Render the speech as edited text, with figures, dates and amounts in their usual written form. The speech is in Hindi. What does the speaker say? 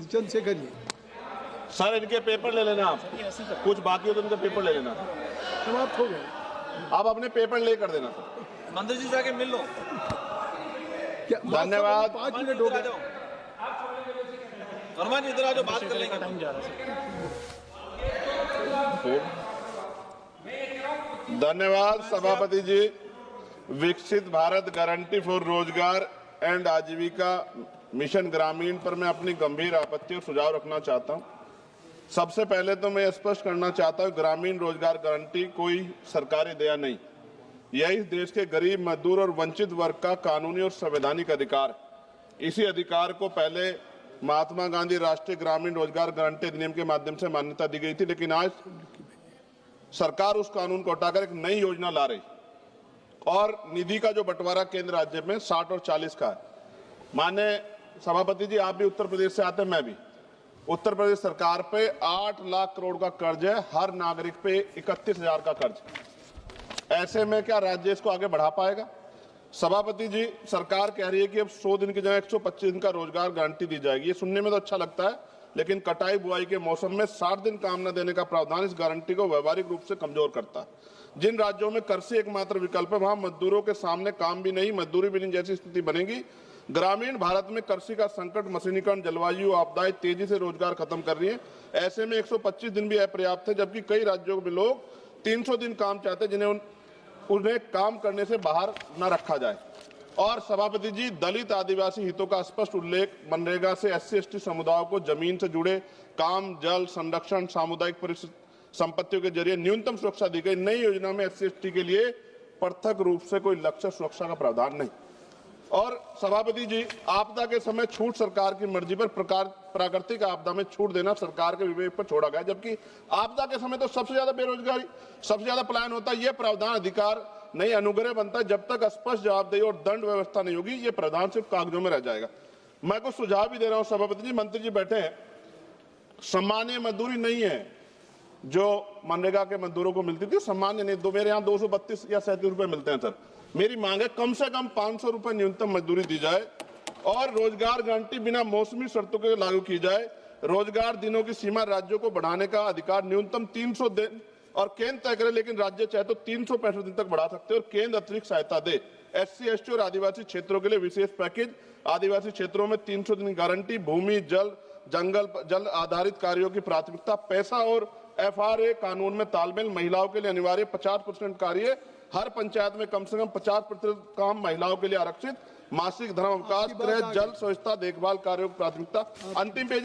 चंद्रशेखर जी। सर इनके पेपर ले लेना आप, कुछ बाकी हो तो इनके पेपर ले लेना। समाप्त हो गए। आप अपने पेपर ले कर देना। मंत्री जी जाके मिल लो। क्या धन्यवाद। 5 मिनट हो गए। वर्मा जी इधर आ जाओ, बात कर लेंगे। टाइम जा रहा है। धन्यवाद सभापति जी। विकसित भारत गारंटी फॉर रोजगार एंड आजीविका मिशन ग्रामीण पर मैं अपनी गंभीर आपत्ति और सुझाव रखना चाहता हूं। सबसे पहले तो मैं स्पष्ट करना चाहता हूं, ग्रामीण रोजगार गारंटी कोई सरकारी दया नहीं, यह इस देश के गरीब, मजदूर और वंचित वर्ग का कानूनी और संवैधानिक अधिकार। इसी अधिकार को पहले महात्मा गांधी राष्ट्रीय ग्रामीण रोजगार गारंटी अधिनियम के माध्यम से मान्यता दी गई थी, लेकिन आज सरकार उस कानून को हटाकर एक नई योजना ला रही और निधि का जो बंटवारा केंद्र राज्य में 60 और 40 का है। माननीय सभापति जी, आप भी उत्तर प्रदेश से आते हैं, मैं भी। उत्तर प्रदेश सरकार पे 8 लाख करोड़ का कर्ज है, हर नागरिक पे 31,000 का कर्ज। ऐसे में क्या राज्य इसको आगे बढ़ा पाएगा? सभापति जी, सरकार कह रही है कि अब 100 दिन की जगह 125 दिन का रोजगार गारंटी दी जाएगी। ये सुनने में तो अच्छा लगता है, लेकिन कटाई बुआई के मौसम में 60 दिन काम न देने का प्रावधान इस गारंटी को व्यवहारिक रूप से कमजोर करता है। जिन राज्यों में कृषि एकमात्र विकल्प है, वहां मजदूरों के सामने काम भी नहीं, मजदूरी भी नहीं जैसी स्थिति बनेगी। ग्रामीण भारत में कृषि का संकट, मशीनीकरण, जलवायु आपदाएं तेजी से रोजगार खत्म कर रही है। ऐसे में 125 दिन भी अपर्याप्त है, जबकि कई राज्यों में लोग 300 दिन काम चाहते हैं, जिन्हें उन्हें काम करने से बाहर न रखा जाए। और सभापति जी, दलित आदिवासी हितों का स्पष्ट उल्लेख, मनरेगा से SC/ST समुदायों को जमीन से जुड़े काम, जल संरक्षण, सामुदायिक संपत्तियों के जरिए न्यूनतम सुरक्षा दी गई। नई योजना में SC/ST के लिए पृथक रूप से कोई लक्ष्य सुरक्षा का प्रावधान नहीं। और सभापति जी, आपदा के समय छूट सरकार की मर्जी पर, प्राकृतिक आपदा में छूट देना सरकार के विवेक पर छोड़ा गया, जबकि आपदा के समय तो सबसे ज्यादा बेरोजगारी, सबसे ज्यादा पलायन होता है। यह प्रावधान अधिकार नहीं, अनुग्रह बनता है। जब तक स्पष्ट जवाबदेही और दंड व्यवस्था नहीं होगी, ये प्रावधान सिर्फ कागजों में रह जाएगा। मैं कुछ सुझाव भी दे रहा हूं सभापति जी, मंत्री जी बैठे हैं। सामान्य मजदूरी नहीं है जो मनरेगा के मजदूरों को मिलती थी, सामान्य नहीं। तो मेरे यहाँ 232 या 37 रुपए मिलते हैं सर। मेरी मांग है कम से कम 500 रुपए न्यूनतम मजदूरी दी जाए और रोजगार गारंटी बिना मौसमी शर्तों के लागू की जाए। रोजगार दिनों की सीमा राज्यों को बढ़ाने का अधिकार न्यूनतम 300 दिन और केंद्र तय करे, लेकिन राज्य चाहे तो 365 दिन तक बढ़ा सकते हैं और केंद्र अतिरिक्त सहायता दे। SC/ST और आदिवासी क्षेत्रों के लिए विशेष पैकेज, आदिवासी क्षेत्रों में 300 दिन गारंटी, भूमि, जल आधारित कार्यों की प्राथमिकता, पैसा और FRA कानून में तालमेल, महिलाओं के लिए अनिवार्य 50% कार्य, हर पंचायत में कम से कम 50% काम महिलाओं के लिए आरक्षित, मासिक धर्म अवकाश, गृह, जल, स्वच्छता, देखभाल कार्यों की प्राथमिकता। अंतिम पेज